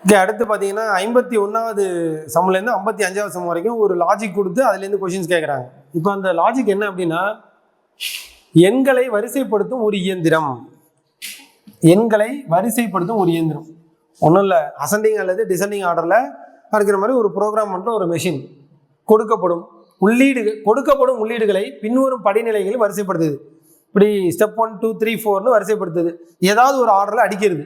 இங்கே அடுத்து பார்த்தீங்கன்னா 51வது சம்லேருந்து 55வது சம் வரைக்கும் ஒரு லாஜிக் கொடுத்து அதுலேருந்து கொஷின்ஸ் கேட்குறாங்க. இப்போ அந்த லாஜிக் என்ன அப்படின்னா, எண்களை வரிசைப்படுத்தும் ஒரு இயந்திரம். எண்களை வரிசைப்படுத்தும் ஒரு இயந்திரம் ஒன்றும் இல்லை, அசெண்டிங் அல்லது டிசெண்டிங் ஆர்டரில் இருக்கிற மாதிரி ஒரு ப்ரோக்ராம் பண்ணுற ஒரு மெஷின். கொடுக்கப்படும் உள்ளீடுகளை பின்வரும் படிநிலைகளில் வரிசைப்படுத்துது. இப்படி ஸ்டெப் 1 2 3 4ன்னு வரிசைப்படுத்துது. ஏதாவது ஒரு ஆர்டரில் அடிக்கிறது.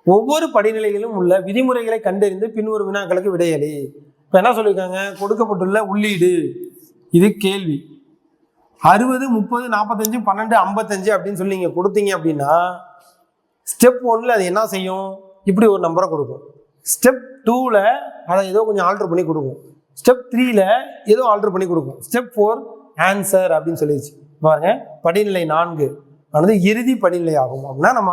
ஒவ்வொரு படிநிலைகளிலும் உள்ள விதிமுறைகளை கண்டறிந்து பின்வரும் வினாக்களுக்கு விடையளி. இப்போ என்ன சொல்லியிருக்காங்க, கொடுக்கப்பட்டுள்ள உள்ளீடு, இது கேள்வி. 60 30 45 12 55 அப்படின்னு சொல்லி நீங்கள் கொடுத்தீங்க அப்படின்னா ஸ்டெப் 1ல் அது என்ன செய்யும், இப்படி ஒரு நம்பரை கொடுக்கும். ஸ்டெப் 2ல் அதை ஏதோ கொஞ்சம் ஆல்டர் பண்ணி கொடுக்கும். ஸ்டெப் 3ல் ஏதோ ஆல்டர் பண்ணி கொடுக்கும். ஸ்டெப் 4 ஆன்சர் அப்படின்னு சொல்லிடுச்சு. பாருங்க, படிநிலை 4 ஆனது இறுதி படிநிலை ஆகும். அப்படின்னா நம்ம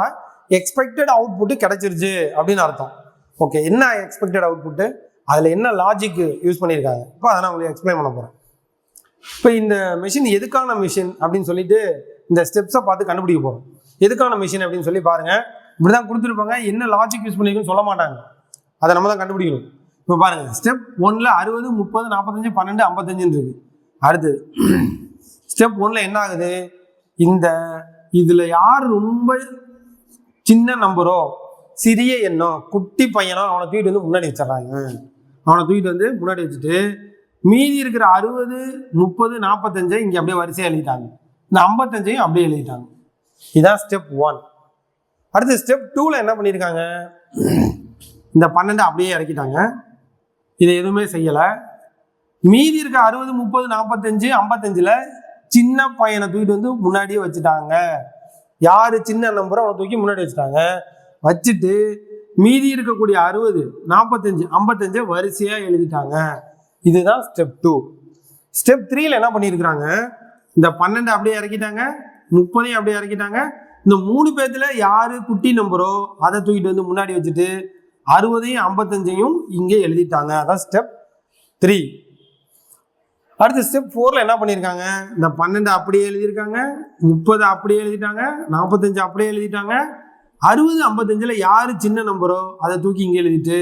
எக்ஸ்பெக்டட் அவுட்புட்டு கிடைச்சிருச்சு அப்படின்னு அர்த்தம். ஓகே, என்ன எக்ஸ்பெக்டட் அவுட்புட்டு, அதில் என்ன லாஜிக் யூஸ் பண்ணியிருக்காங்க, இப்போ அதை நான் உங்களுக்கு எக்ஸ்பிளைன் பண்ண போகிறேன். இப்போ இந்த மிஷின் எதுக்கான மிஷின் அப்படின்னு சொல்லிட்டு இந்த ஸ்டெப்ஸை பார்த்து கண்டுபிடிக்க போகிறோம். எதுக்கான மிஷின் அப்படின்னு சொல்லி பாருங்க, இப்படி தான் கொடுத்துருப்பாங்க. என்ன லாஜிக் யூஸ் பண்ணியிருக்குன்னு சொல்ல மாட்டாங்க, அதை நம்ம தான் கண்டுபிடிக்கணும். இப்போ பாருங்க, ஸ்டெப் 1ல் 60 30 45 12 55 இருக்கு. அடுத்து ஸ்டெப் 1ல் என்ன ஆகுது, இதில் யார் ரொம்ப சின்ன நம்பரோ சிறிய எண்ணோ குட்டி பையனோ அவனை தூக்கிட்டு வந்து முன்னாடி வச்சிடறாங்க. அவனை தூக்கிட்டு வந்து முன்னாடி வச்சுட்டு மீதி இருக்கிற 60 30 45 இங்கே அப்படியே வரிசையாக எழுதிட்டாங்க. இந்த 55ஐயும் அப்படியே எழுதிட்டாங்க. இதுதான் ஸ்டெப் 1. அடுத்து ஸ்டெப் 2ல் என்ன பண்ணியிருக்காங்க, இந்த 12 அப்படியே இறக்கிட்டாங்க. இதை எதுவுமே செய்யலை. மீதி இருக்க 60 30 45 55ல் சின்ன பையனை தூக்கிட்டு வந்து முன்னாடியே வச்சுட்டாங்க. யார் சின்ன நம்பரோ அவனை தூக்கி முன்னாடி வச்சுட்டாங்க. வச்சுட்டு மீதி இருக்கக்கூடிய 60 45 55 வரிசையாக எழுதிட்டாங்க. இதுதான் ஸ்டெப் 2. ஸ்டெப் 3ல் என்ன பண்ணியிருக்கிறாங்க, இந்த 12 அப்படியே இறக்கிட்டாங்க, 30 அப்படியே இறக்கிட்டாங்க. இந்த 3 பேர்த்துல யாரு குட்டி நம்பரோ அதை தூக்கிட்டு வந்து முன்னாடி வச்சுட்டு 60ஐயும் 55ஐயும் இங்கே எழுதிட்டாங்க. அதான் ஸ்டெப் 3. அடுத்து ஸ்டெப் 4ல் என்ன பண்ணியிருக்காங்க, இந்த 12 அப்படியே எழுதியிருக்காங்க, 30 அப்படியே எழுதிட்டாங்க, 45 அப்படியே எழுதிட்டாங்க. 60 55ல் யாரு சின்ன நம்பரோ அதை தூக்கி இங்கே எழுதிட்டு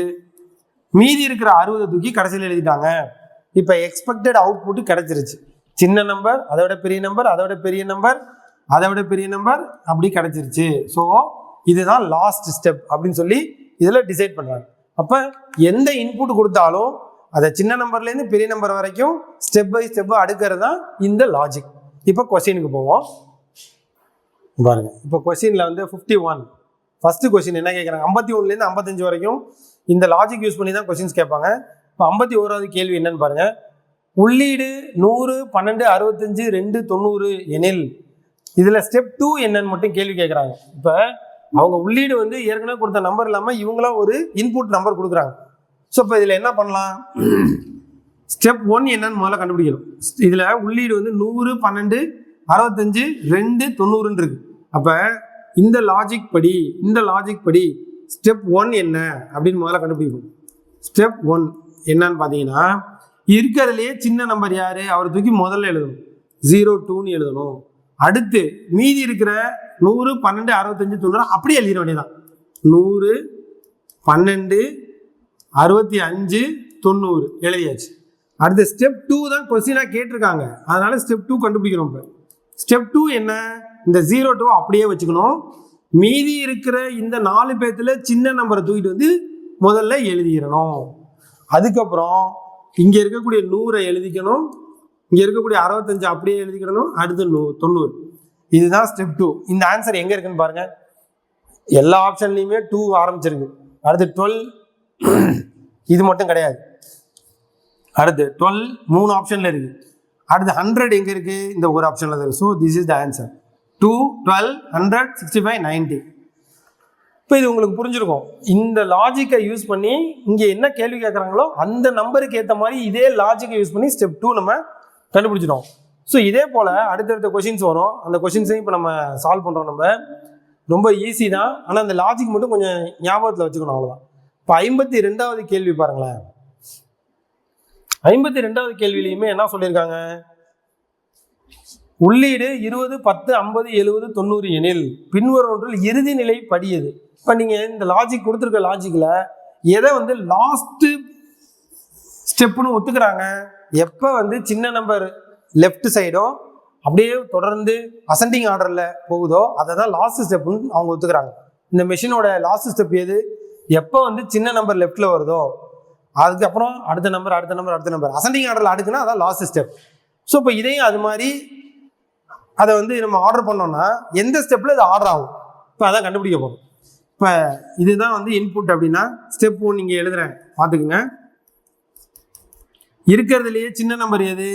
மீதி இருக்கிற 60 தூக்கி கடைசியில் எழுதிட்டாங்க. இப்போ எக்ஸ்பெக்டட் அவுட்புட் கிடைச்சிருச்சு. சின்ன நம்பர், அதை விட பெரிய நம்பர், அதை விட பெரிய நம்பர், அதை விட பெரிய நம்பர், அப்படி கிடைச்சிருச்சு. ஸோ இதுதான் லாஸ்ட் ஸ்டெப் அப்படின்னு சொல்லி இதில் டிசைட் பண்ணுறாங்க. அப்போ எந்த இன்புட் கொடுத்தாலும் அதை சின்ன நம்பர்லேருந்து பெரிய நம்பர் வரைக்கும் ஸ்டெப் பை ஸ்டெப் அடுக்கிறது தான் இந்த லாஜிக். இப்போ கொஸ்டினுக்கு போவோம். பாருங்க, இப்போ கொஸ்டினில் வந்து 51 ஃபர்ஸ்ட் கொஸ்டின் என்ன கேட்குறாங்க, 51லேருந்து 55 வரைக்கும் இந்த லாஜிக் யூஸ் பண்ணி தான் கொஸ்டின்ஸ் கேட்பாங்க. இப்போ 51வது கேள்வி என்னன்னு பாருங்க, உள்ளீடு 100 12 65 2 90 எனில் இதில் ஸ்டெப் 2 என்னன்னு மட்டும் கேள்வி கேட்குறாங்க. இப்போ அவங்க உள்ளீடு வந்து ஏற்கனவே கொடுத்த நம்பர் இல்லாமல் இவங்களாம் ஒரு இன்புட் நம்பர் கொடுக்குறாங்க. ஸோ இப்போ இதில் என்ன பண்ணலாம், ஸ்டெப் 1 என்னன்னு முதல்ல கண்டுபிடிக்கணும். இதில் உள்ளீடு வந்து 100 12 65 2 90 இருக்கு. அப்போ இந்த லாஜிக் படி ஸ்டெப் 1 என்ன அப்படின்னு முதல்ல கண்டுபிடிக்கணும். ஸ்டெப் 1 என்னன்னு பார்த்தீங்கன்னா, இருக்கிறதுலையே சின்ன நம்பர் யாரு அவரை தூக்கி முதல்ல எழுதணும், 0 2ன்னு எழுதணும். அடுத்து மீதி இருக்கிற 100 12 65 90 அப்படியே எழுதிட வேண்டியதான். 100 12 65 90 எழுதியாச்சு. அடுத்து ஸ்டெப் 2 தான் கொஸ்டினாக கேட்டிருக்காங்க, அதனால ஸ்டெப் 2 கண்டுபிடிக்கணும். இப்போ ஸ்டெப் 2 என்ன, இந்த 0 2 அப்படியே வச்சுக்கணும். மீதி இருக்கிற இந்த 4 பேர்த்துல சின்ன நம்பரை தூக்கிட்டு வந்து முதல்ல எழுதிடணும். அதுக்கப்புறம் இங்கே இருக்கக்கூடிய 100 எழுதிக்கணும், இங்கே இருக்கக்கூடிய 65 அப்படியே எழுதிக்கணும். அடுத்து 90. இதுதான் ஸ்டெப் 2. இந்த ஆன்சர் எங்கே இருக்குன்னு பாருங்க, எல்லா ஆப்ஷன்லையுமே 2 ஆரம்பிச்சிருக்கு. அடுத்து 12 இது மட்டும் கிடையாது. அடுத்து 12 3 ஆப்ஷன்ல இருக்கு. அடுத்து 100 எங்க இருக்கு, இந்த ஒரு ஆப்ஷன்ல இருக்கு. So this is the answer. 2 12 100 65 90. இப்போ இது உங்களுக்கு புரிஞ்சிருக்கும். இந்த லாஜிக்கை யூஸ் பண்ணி இங்கே என்ன கேள்வி கேட்குறாங்களோ அந்த நம்பருக்கு ஏற்ற மாதிரி இதே லாஜிக்கை யூஸ் பண்ணி ஸ்டெப் 2 நம்ம கண்டுபிடிச்சிடும். ஸோ இதே போல் அடுத்தடுத்த கொஷின்ஸ் வரும். அந்த கொஷின்ஸையும் இப்போ நம்ம சால்வ் பண்ணுறோம். நம்ம ரொம்ப ஈஸி தான், ஆனால் அந்த லாஜிக் மட்டும் கொஞ்சம் ஞாபகத்தில் வச்சுக்கணும், அவ்வளோதான். இப்போ 52வது கேள்வி பாருங்களேன். 52வது கேள்வியிலையுமே என்ன சொல்லியிருக்காங்க, உள்ளீடு 20 10 50 70 90 எனில் பின்வரும் ஒன்றில் இறுதி நிலை படியது. இப்போ நீங்கள் இந்த லாஜிக் கொடுத்துருக்க லாஜிக்கில் எதை வந்து லாஸ்ட் ஸ்டெப்னு ஒத்துக்கிறாங்க? எப்போ வந்து சின்ன நம்பர் லெஃப்ட் சைடும் அப்படியே தொடர்ந்து அசெண்டிங் ஆர்டரில் போகுதோ அதை தான் லாஸ்ட் ஸ்டெப்னு அவங்க ஒத்துக்கிறாங்க. இந்த மெஷினோட லாஸ்ட் ஸ்டெப் எது? எப்போ வந்து சின்ன நம்பர் லெஃப்டில் வருதோ அதுக்கப்புறம் அடுத்த நம்பர் அசெண்டிங் ஆர்டரில் அடுக்குன்னா அதான் லாஸ்ட் ஸ்டெப். ஸோ இப்போ இதையும் அது மாதிரி அதை வந்து நம்ம ஆர்டர் பண்ணோம்னா எந்த ஸ்டெப்பில் இது ஆர்டர் ஆகும் இப்போ அதான் கண்டுபிடிக்க போகும். இப்போ இதுதான் வந்து இன்புட் அப்படின்னா ஸ்டெப் 1 இங்கே எழுதுறேன் பார்த்துக்குங்க. இருக்கிறதுலையே சின்ன நம்பர் எது?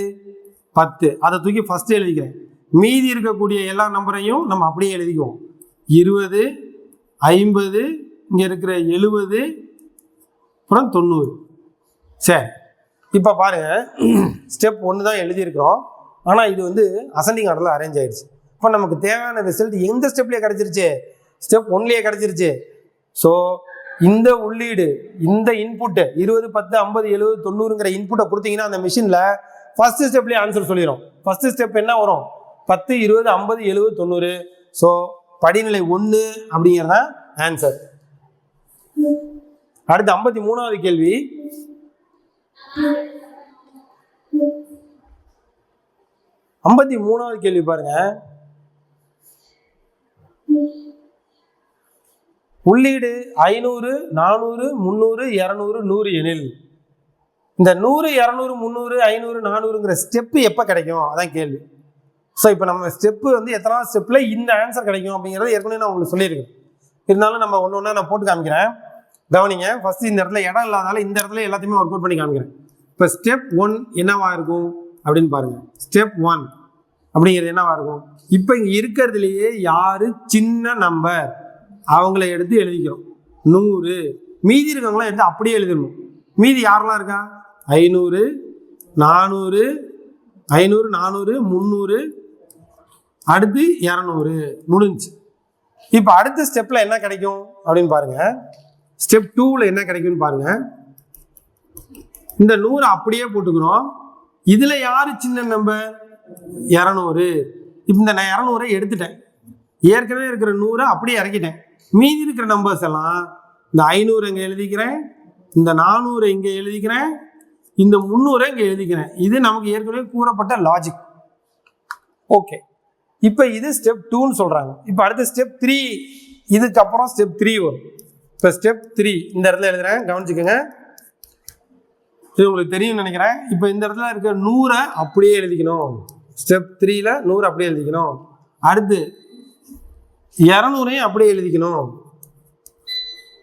10. அதை தூக்கி ஃபர்ஸ்ட் எழுதிக்கிறேன். மீதி இருக்கக்கூடிய எல்லா நம்பரையும் நம்ம அப்படியே எழுதிக்குவோம். 20, 50, இங்கே இருக்கிற 70, அப்புறம் 90. சரி, இப்போ பாருங்க, ஸ்டெப் 1 தான் எழுதியிருக்கிறோம். ஆனால் இது வந்து அசெண்டிங் ஆர்டரில் அரேஞ்ச் ஆயிடுச்சு. இப்போ நமக்கு தேவையான ரிசல்ட் எந்த ஸ்டெப்லேயே கிடச்சிருச்சு? ஸ்டெப் 1லேயே கிடச்சிருச்சு. ஸோ இந்த உள்ளீடு, இந்த இன்புட்டு 20, 10, 50, 70, 90ங்கிற இன்புட்டை கொடுத்தீங்கன்னா அந்த மிஷினில் ஃபர்ஸ்ட் ஸ்டெப்லேயே ஆன்சர் சொல்லிடும். ஃபர்ஸ்ட் ஸ்டெப் என்ன வரும்? 10, 20, 50, 70, 90. ஸோ படிநிலை 1 அப்படிங்கிறத ஆன்சர். அடுத்து 53வது கேள்வி. பாருங்க, உள்ளீடு 500, 400, 300, 200, 100 எனில் இந்த 100, 200, 300, 500, 400ங்கிற ஸ்டெப்பு எப்போ கிடைக்கும்? அதான் கேள்வி. ஸோ இப்போ நம்ம ஸ்டெப்பு வந்து எத்தனாவது ஸ்டெப்பில் இந்த ஆன்சர் கிடைக்கும் அப்படிங்கிறத ஏற்கனவே நான் உங்களுக்கு சொல்லியிருக்கேன். இருந்தாலும் நம்ம ஒன்று ஒன்றா நான் போட்டு காமிக்கிறேன், கவனிங்க. ஃபர்ஸ்ட் இந்த இடத்துல இடம் இல்லாதால இந்த இடத்துல எல்லாத்தையுமே ஒர்க் அவுட் பண்ணி காமிக்கிறேன். இப்போ ஸ்டெப் 1 என்னவா இருக்கும் அப்படின்னு பாருங்க. ஸ்டெப் 1 அப்படிங்கிறது என்னவா இருக்கும்? இப்போ இங்கே இருக்கிறதுலையே யாரு சின்ன நம்பர் அவங்கள எடுத்து எழுதிக்கிறோம். 100. மீதி இருக்கவங்களாம் எடுத்து அப்படியே எழுதிடணும். மீதி யாரெல்லாம் இருக்கா? 500, 400, 300, அடுத்து 200. முடிஞ்சு. இப்போ அடுத்த ஸ்டெப்ல என்ன கிடைக்கும் அப்படின்னு பாருங்க. ஸ்டெப் 2ல என்ன கிடைக்கும்னு பாருங்க. இந்த 100 அப்படியே போட்டுக்கிறோம். இதுல யாரு சின்ன நம்பர்? 200. இந்த நான் 200 எடுத்துட்டேன். ஏற்கனவே இருக்கிற 100 அப்படியே இறக்கிட்டேன். மீதி இருக்கிற நம்பர்ஸ் எல்லாம் இந்த 500 இங்கே எழுதிக்கிறேன், இந்த 400 இங்கே எழுதிக்கிறேன், இந்த 300 இங்கே எழுதிக்கிறேன். இது நமக்கு ஏற்கனவே கூறப்பட்ட லாஜிக். ஓகே, இப்போ இது ஸ்டெப் 2ன்னு சொல்றாங்க. இப்போ அடுத்த ஸ்டெப் 3, இதுக்கப்புறம் ஸ்டெப் 3 வரும். இப்போ ஸ்டெப் 3 இந்த இடத்துல எழுதுறேன், கவனிச்சுக்கோங்க. இது உங்களுக்கு தெரியும் நினைக்கிறேன். இப்போ இந்த இடத்துல இருக்க 100 அப்படியே எழுதிக்கணும். ஸ்டெப் 3ல 100 அப்படியே எழுதிக்கணும். அடுத்து 200 அப்படியே எழுதிக்கணும்.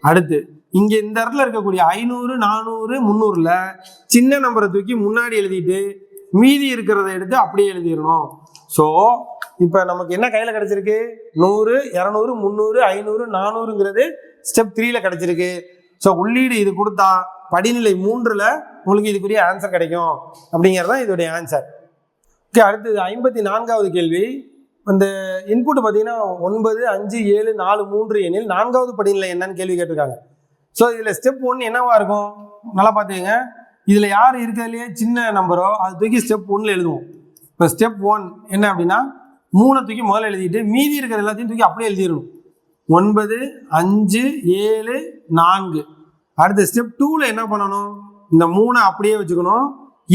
அடுத்து இங்க இந்த இடத்துல இருக்கக்கூடிய 500, 400, 300ல சின்ன நம்பரை தூக்கி முன்னாடி எழுதிட்டு மீதி இருக்கிறத எடுத்து அப்படியே எழுதிடணும். ஸோ இப்போ நமக்கு என்ன கையில் கிடைச்சிருக்கு? 100, 200, 300, 500, 400ங்கிறது ஸ்டெப் 3ல கிடைச்சிருக்கு. ஸோ உள்ளீடு இது கொடுத்தா படிநிலை 3ல உங்களுக்கு இதுக்குரிய ஆன்சர் கிடைக்கும் அப்படிங்கிறது தான் இதோடைய ஆன்சர். ஓகே, அடுத்தது 54வது கேள்வி. இந்த இன்புட் பார்த்தீங்கன்னா 9, 5, 7, 4, 3 எனில் 4வது படிநிலை என்னன்னு கேள்வி கேட்டிருக்காங்க. ஸோ இதில் ஸ்டெப் 1 என்னவா இருக்கும்? நல்லா பார்த்துக்கங்க. இதில் யார் இருக்கிறதுலையே சின்ன நம்பரோ அது தூக்கி ஸ்டெப் 1ல எழுதுவோம். இப்போ ஸ்டெப் 1 என்ன அப்படின்னா 3 தூக்கி முதல்ல எழுதிட்டு மீதி இருக்கிற எல்லாத்தையும் தூக்கி அப்படியே எழுதிடணும். 9, 5, 7, 4. அடுத்த ஸ்டெப் 2ல என்ன பண்ணணும்? இந்த 3 அப்படியே வச்சுக்கணும்.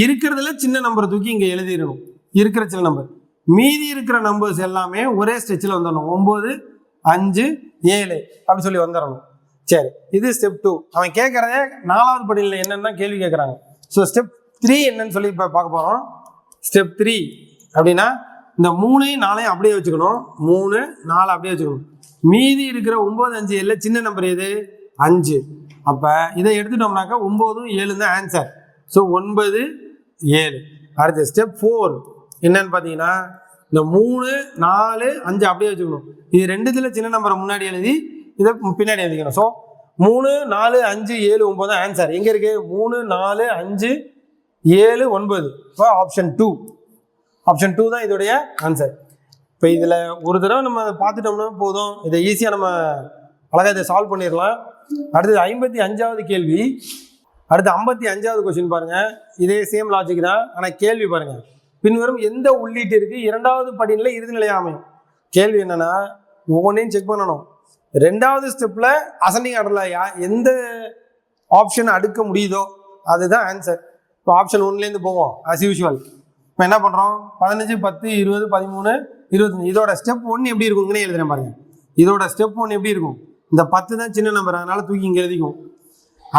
இருக்கிறதுல சின்ன நம்பரை தூக்கி இங்கே எழுதிடணும். இருக்கிற சின்ன நம்பர், மீதி இருக்கிற நம்பர்ஸ் எல்லாமே ஒரே ஸ்டெச்சில் வந்துடணும். 9, 5, 7 அப்படி சொல்லி வந்துடணும். சரி, இது ஸ்டெப் 2. அவன் கேட்கறதே 4வது படிநிலை என்னன்னு கேள்வி கேட்குறாங்க. ஸோ ஸ்டெப் 3 என்னன்னு சொல்லி இப்போ பார்க்க போகிறோம். ஸ்டெப் 3 அப்படின்னா இந்த 3, 4 அப்படியே வச்சுக்கணும். 3, 4 அப்படியே வச்சுக்கணும். மீதி இருக்கிற 9, 5, 7 சின்ன நம்பர் எது? 5. அப்போ இதை எடுத்துட்டோம்னாக்கா 9, 7 தான் ஆன்சர். ஸோ 9, 7. அடுத்து ஸ்டெப் 4 என்னன்னு பார்த்தீங்கன்னா இந்த 3, 4, 5 அப்படியே வச்சுக்கணும். இது ரெண்டுத்துல சின்ன நம்பரை முன்னாடி எழுதி இதை பின்னாடி எழுதிக்கணும். ஸோ 3, 4, 5, 7, 9 தான் ஆன்சர். எங்கே இருக்கு? 3, 4, 5, 7, 9. இப்போ ஆப்ஷன் 2. ஆப்ஷன் 2 தான் இதோடைய ஆன்சர். இப்போ இதில் ஒரு தடவை நம்ம பார்த்துட்டோம்னா போதும், இதை ஈஸியாக நம்ம அழகாக இதை சால்வ் பண்ணிடலாம். அடுத்தது 55வது கேள்வி. அடுத்து 55வது கொஸ்டின் பாருங்க. இதே சேம் லாஜிக் தான், ஆனால் கேள்வி பாருங்க. பின்வரும் எந்த உள்ளீட்டிற்கு 2வது படிநிலை இறுதிநிலை அமையும்? கேள்வி என்னன்னா ஒவ்வொன்றையும் செக் பண்ணணும். 2வது ஸ்டெப்ல அசெண்டிங் ஆர்டர்ல எந்த ஆப்ஷன் அடுக்க முடியுதோ அதுதான் ஆன்சர். இப்போ ஆப்ஷன் 1லேருந்து போவோம் as யூஷுவல். இப்போ என்ன பண்ணுறோம், 15, 10, 20, 13, 25. இதோட ஸ்டெப் 1 எப்படி இருக்குங்கன்னே எழுதுறேன் பாருங்க. இதோட ஸ்டெப் 1 எப்படி இருக்கும், இந்த 10 தான் சின்ன நம்பர், அதனால தூக்கி இங்கே எழுதிக்கும்.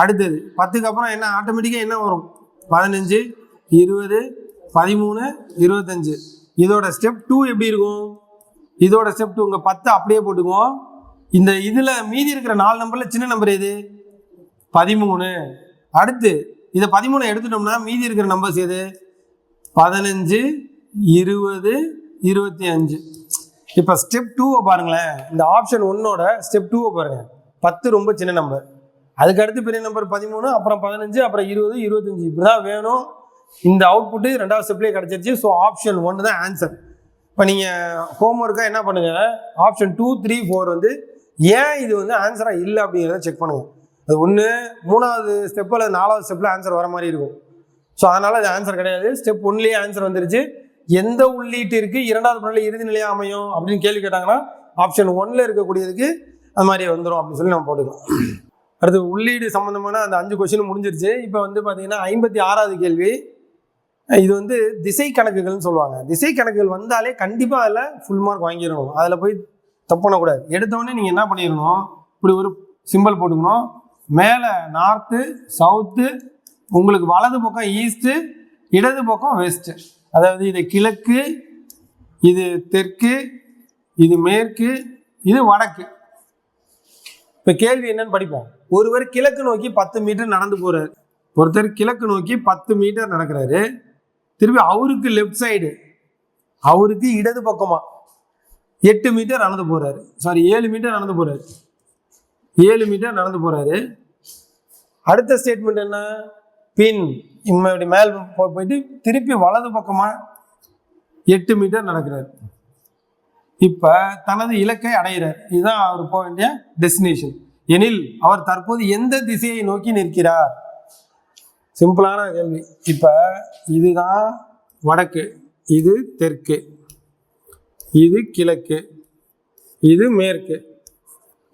அடுத்தது 10க்கு அப்புறம் என்ன ஆட்டோமேட்டிக்காக என்ன வரும், 15, 20, 13, 25. இதோட ஸ்டெப் 2 எப்படி இருக்கும், இதோட ஸ்டெப் 2 இங்கே 10 அப்படியே போட்டுக்குவோம். இந்த இதில் மீதி இருக்கிற 4 நம்பரில் சின்ன நம்பர் எது, 13. அடுத்து இதை 13 எடுத்துட்டோம்னா மீதி இருக்கிற நம்பர்ஸ் எது, 15, 20, 25. இப்போ ஸ்டெப் 2 பாருங்களேன், இந்த ஆப்ஷன் 1ஓட ஸ்டெப் 2 பாருங்க. 10 ரொம்ப சின்ன நம்பர், அதுக்கு அடுத்து பெரிய நம்பர் 13, அப்புறம் 15, அப்புறம் 20, 25. இப்படிதான் வேணும். இந்த அவுட்புட்டு 2வது ஸ்டெப்லேயே கிடச்சிருச்சு. ஸோ ஆப்ஷன் 1 தான் ஆன்சர். இப்போ நீங்கள் ஹோம்ஒர்க்காக என்ன பண்ணுங்க, ஆப்ஷன் 2, 3, 4 வந்து ஏன் இது வந்து ஆன்சராக இல்லை அப்படிங்கிறத செக் பண்ணுங்க. அது ஒன்று 3வது ஸ்டெப் அல்லது 4வது ஸ்டெப்பில் ஆன்சர் வர மாதிரி இருக்கும். ஸோ அதனால் அது ஆன்சர் கிடையாது. ஸ்டெப் 1லேயே ஆன்சர் வந்துருச்சு. எந்த உள்ளீட்டிற்கு 2வது பணியில் இறுதி நிலையாக அமையும் அப்படின்னு கேள்வி கேட்டாங்கன்னா ஆப்ஷன் 1ல் இருக்கக்கூடியதுக்கு அது மாதிரி வந்துடும் அப்படின்னு சொல்லி நம்ம போட்டுக்கலாம். அடுத்து உள்ளீடு சம்மந்தமான அந்த 5 கொஸ்டின் முடிஞ்சிருச்சு. இப்போ வந்து பார்த்தீங்கன்னா 56வது கேள்வி. இது வந்து திசை கணக்குகள்னு சொல்லுவாங்க. திசை கணக்குகள் வந்தாலே கண்டிப்பாக அதில் ஃபுல் மார்க் வாங்கிடணும். அதில் போய் தப்பு பண்ணக்கூடாது. எடுத்தோடனே நீங்கள் என்ன பண்ணிடணும், இப்படி ஒரு சிம்பிள் போட்டுக்கணும். மேலே நார்த்து, சவுத்து, உங்களுக்கு வலது பக்கம் ஈஸ்ட்டு, இடது பக்கம் வெஸ்ட்டு. அதாவது இது கிழக்கு, இது தெற்கு, இது மேற்கு, இது வடக்கு. இப்போ கேள்வி என்னன்னு படிப்போம். ஒருவர் கிழக்கு நோக்கி 10 மீட்டர் நடந்து போறாரு. ஒருத்தர் கிழக்கு நோக்கி 10 மீட்டர் நடக்கிறாரு. திருப்பி அவருக்கு லெஃப்ட் சைடு, அவருக்கு இடது பக்கமா 8 மீட்டர் நடந்து போறாரு. சாரி 7 மீட்டர் நடந்து போறாரு. 7 மீட்டர் நடந்து போறாரு. அடுத்த ஸ்டேட்மெண்ட் என்ன, பின் இப்படி மேல் போயிட்டு திருப்பி வலது பக்கமா 8 மீட்டர் நடக்கிறார். இப்ப தனது இலக்கை அடைகிறார். இதுதான் அவர் போக வேண்டிய டெஸ்டினேஷன். எனில் அவர் தற்போது எந்த திசையை நோக்கி நிற்கிறார்? சிம்பிளான கேள்வி. இப்ப இதுதான் வடக்கு, இது தெற்கு, இது கிழக்கு, இது மேற்கு.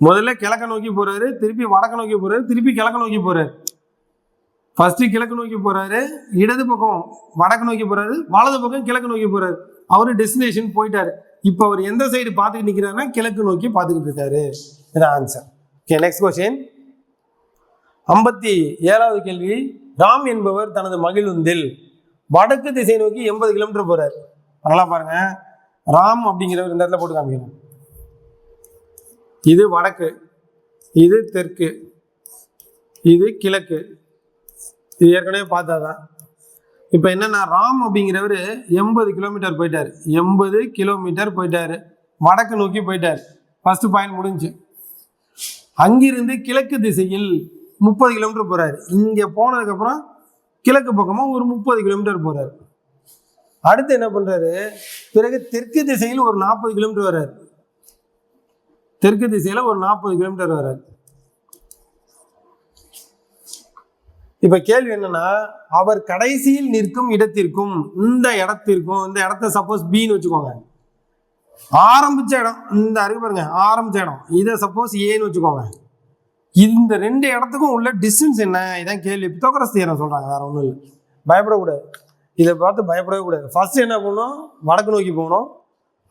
முதல்ல கிழக்க நோக்கி போறாரு, திருப்பி வடக்க நோக்கி போறாரு, திருப்பி கிழக்க நோக்கி போறாரு. ஃபர்ஸ்ட் கிழக்கு நோக்கி போறாரு, இடது பக்கம் வடக்கு நோக்கி போறாரு, வலது பக்கம் கிழக்கு நோக்கி போறாரு. அவரு டெஸ்டினேஷன் போயிட்டாரு. இப்போ அவர் எந்த சைடு பார்த்துக்கிட்டு நிற்கிறாருன்னா கிழக்கு நோக்கி பார்த்துக்கிட்டு இருக்காரு. இதான் ஆன்சர். Okay, next question. 57வது கேள்வி. ராம் என்பவர் தனது மகிழுந்தில் வடக்கு திசை நோக்கி 80 கிலோமீட்டர் போறாரு. நல்லா பாருங்க, ராம் அப்படிங்கிறவர் இந்த இடத்துல போட்டு காமிக்கணும். இது வடக்கு, இது தெற்கு, இது கிழக்கு. இது ஏற்கனவே பார்த்தாதான். இப்போ என்னன்னா ராம் அப்படிங்கிறவர் 80 கிலோமீட்டர் போயிட்டாரு. 80 கிலோமீட்டர் போயிட்டாரு, வடக்கு நோக்கி போயிட்டாரு. ஃபர்ஸ்ட் பாயிண்ட் முடிஞ்சு. அங்கிருந்து கிழக்கு திசையில் 30 கிலோமீட்டர் போறாரு. இங்க போனதுக்கப்புறம் கிழக்கு பக்கமா ஒரு 30 கிலோமீட்டர் போறாரு. அடுத்து என்ன பண்றாரு, பிறகு தெற்கு திசையில் ஒரு 40 கிலோமீட்டர் வர்றாரு. தெற்கு திசையில ஒரு 40 கிலோமீட்டர் வர்றாரு. இப்ப கேள்வி என்னன்னா, அவர் கடைசியில் நிற்கும் இடத்திற்கும் இந்த இடத்திற்கும், இந்த இடத்த சப்போஸ் பின்னு வச்சுக்கோங்க, ஆரம்பிச்ச இடம் இந்த இருக்கு பாருங்க, ஆரம்பிச்ச இடம் இதை சப்போஸ் ஏன்னு வச்சுக்கோங்க. இந்த 2 இடத்துக்கும் உள்ள டிஸ்டன்ஸ் என்ன, இதான் கேள்வி. பித்தாகரஸ் தியரம் சொல்றாங்க, வேற ஒன்றும் இல்லை. பயப்படக்கூடாது, இதை பார்த்து பயப்படவே கூடாது. ஃபர்ஸ்ட் என்ன பண்ணணும், வடக்கு நோக்கி போகணும்.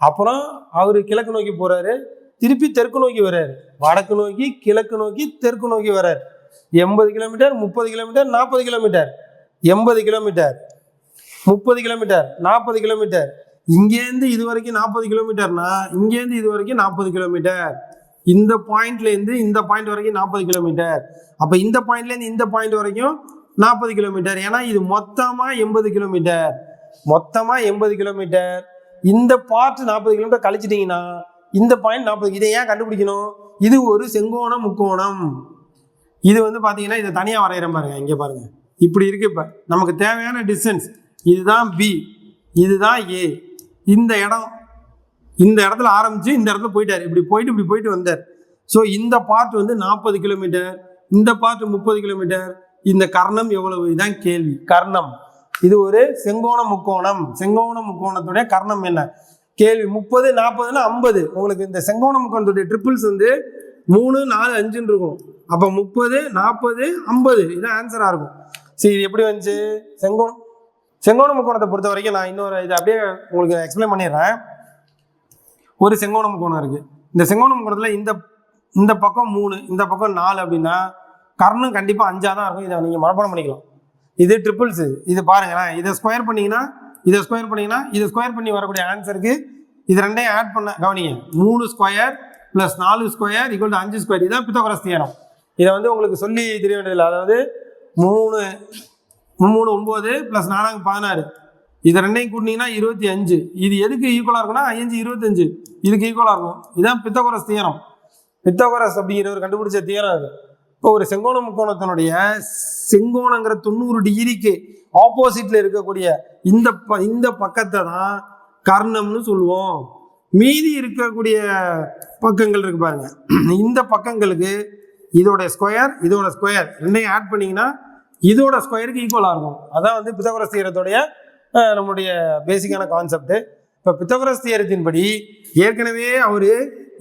அப்புறம் அவரு கிழக்கு நோக்கி போறாரு, திருப்பி தெற்கு நோக்கி வர்றாரு. வடக்கு நோக்கி, கிழக்கு நோக்கி, தெற்கு நோக்கி வர்றாரு. 80 kilometre, 30 kilometre, 40 kilometre, 80 kilometre, 30 kilometre, 40 kilometre. இங்கேருந்து இது வரைக்கும் 40 கிலோமீட்டர்னா இங்கேருந்து இது வரைக்கும் 40 கிலோமீட்டர். இந்த பாயிண்ட்ல இருந்து இந்த பாயிண்ட் வரைக்கும் 40 கிலோமீட்டர். அப்ப இந்த பாயிண்ட்ல இருந்து இந்த பாயிண்ட் வரைக்கும் 40 கிலோமீட்டர். ஏன்னா இது மொத்தமா 80 கிலோமீட்டர், மொத்தமா 80 கிலோமீட்டர். இந்த பார்ட் 40 கிலோமீட்டர் கழிச்சிட்டீங்கன்னா இந்த பாயிண்ட் 40. இதை ஏன் கண்டுபிடிக்கணும், இது ஒரு செங்கோண முக்கோணம். இது வந்து பாத்தீங்கன்னா இதை தனியா வரைகிறேன் பாருங்க, இங்க பாருங்க இப்படி இருக்கு. இப்ப நமக்கு தேவையான டிஸ்டன்ஸ் இதுதான் பி, இதுதான் ஏ. இந்த இடம், இந்த இடத்துல ஆரம்பிச்சு இந்த இடத்துல போயிட்டாரு, இப்படி போயிட்டு வந்தார். ஸோ இந்த பார்ட் வந்து 40 கிலோமீட்டர், இந்த பார்ட் 30 கிலோமீட்டர். இந்த கர்ணம் எவ்வளவு, இதான் கேள்வி. கர்ணம் இது ஒரு செங்கோண முக்கோணம். செங்கோண முக்கோணத்துடைய கர்ணம் என்ன கேள்வி. 30, 40ன்னா 50. உங்களுக்கு இந்த செங்கோண முக்கோணத்துடைய ட்ரிபிள்ஸ் வந்து 3 4 5ன்னு இருக்கும். அப்போ 30 40 50 இதுதான் ஆன்சராக இருக்கும். சரி, இது எப்படி வந்துச்சு? செங்கோண முக்கோணத்தை பொறுத்த வரைக்கும் நான் இன்னொரு இதை அப்படியே உங்களுக்கு எக்ஸ்பிளைன் பண்ணிடுறேன். ஒரு செங்கோண முக்கோணம் இருக்குது. இந்த செங்கோண முக்கோணத்தில் இந்த பக்கம் 3 இந்த பக்கம் 4 அப்படின்னா கர்ணம் கண்டிப்பாக 5ஆக தான் இருக்கும். இதை நீங்கள் மனப்பாடம் பண்ணிக்கலாம். இது ட்ரிபிள்ஸ். இது பாருங்களேன், இதை ஸ்கொயர் பண்ணிங்கன்னா இதை ஸ்கொயர் பண்ணி வரக்கூடிய ஆன்சருக்கு இது ரெண்டையும் ஆட் பண்ண கவனிங்க. 3 ஸ்கொயர் + 4 ஸ்கொயர் = 5 ஸ்கொயர். இதுதான் பித்தகோரஸ் தியரம். இதை வந்து உங்களுக்கு சொல்லி தெரிய வேண்டியதில்லை. அதாவது 3 9 + 4 16. இதை ரெண்டையும் கூட்டினீங்கன்னா 25. இது எதுக்கு ஈக்குவலாக இருக்குன்னா 5 25 இதுக்கு ஈக்குவலாக இருக்கும். இதுதான் பித்தகோரஸ் தியரம். பித்தகோரஸ் அப்படிங்கிறவர் கண்டுபிடிச்ச தியரம் அது. இப்போ ஒரு செங்கோண முக்கோணத்தினுடைய செங்கோணங்கிற 90 டிகிரிக்கு ஆப்போசிட்ல இருக்கக்கூடிய இந்த பக்கத்தை தான் கர்ணம்னு சொல்லுவோம். மீதி இருக்கக்கூடிய பக்கங்கள் இருக்கு பாருங்க, இந்த பக்கங்களுக்கு இதோட ஸ்கொயர் ரெண்டையும் ஆட் பண்ணீங்கன்னா இதோட ஸ்கொயருக்கு ஈக்குவலாக இருக்கும். அதான் வந்து பித்தகோரஸ் தியரத்தோடைய நம்முடைய பேசிக்கான கான்செப்ட். இப்போ பித்தகோரஸ் தியரத்தின்படி ஏற்கனவே அவர்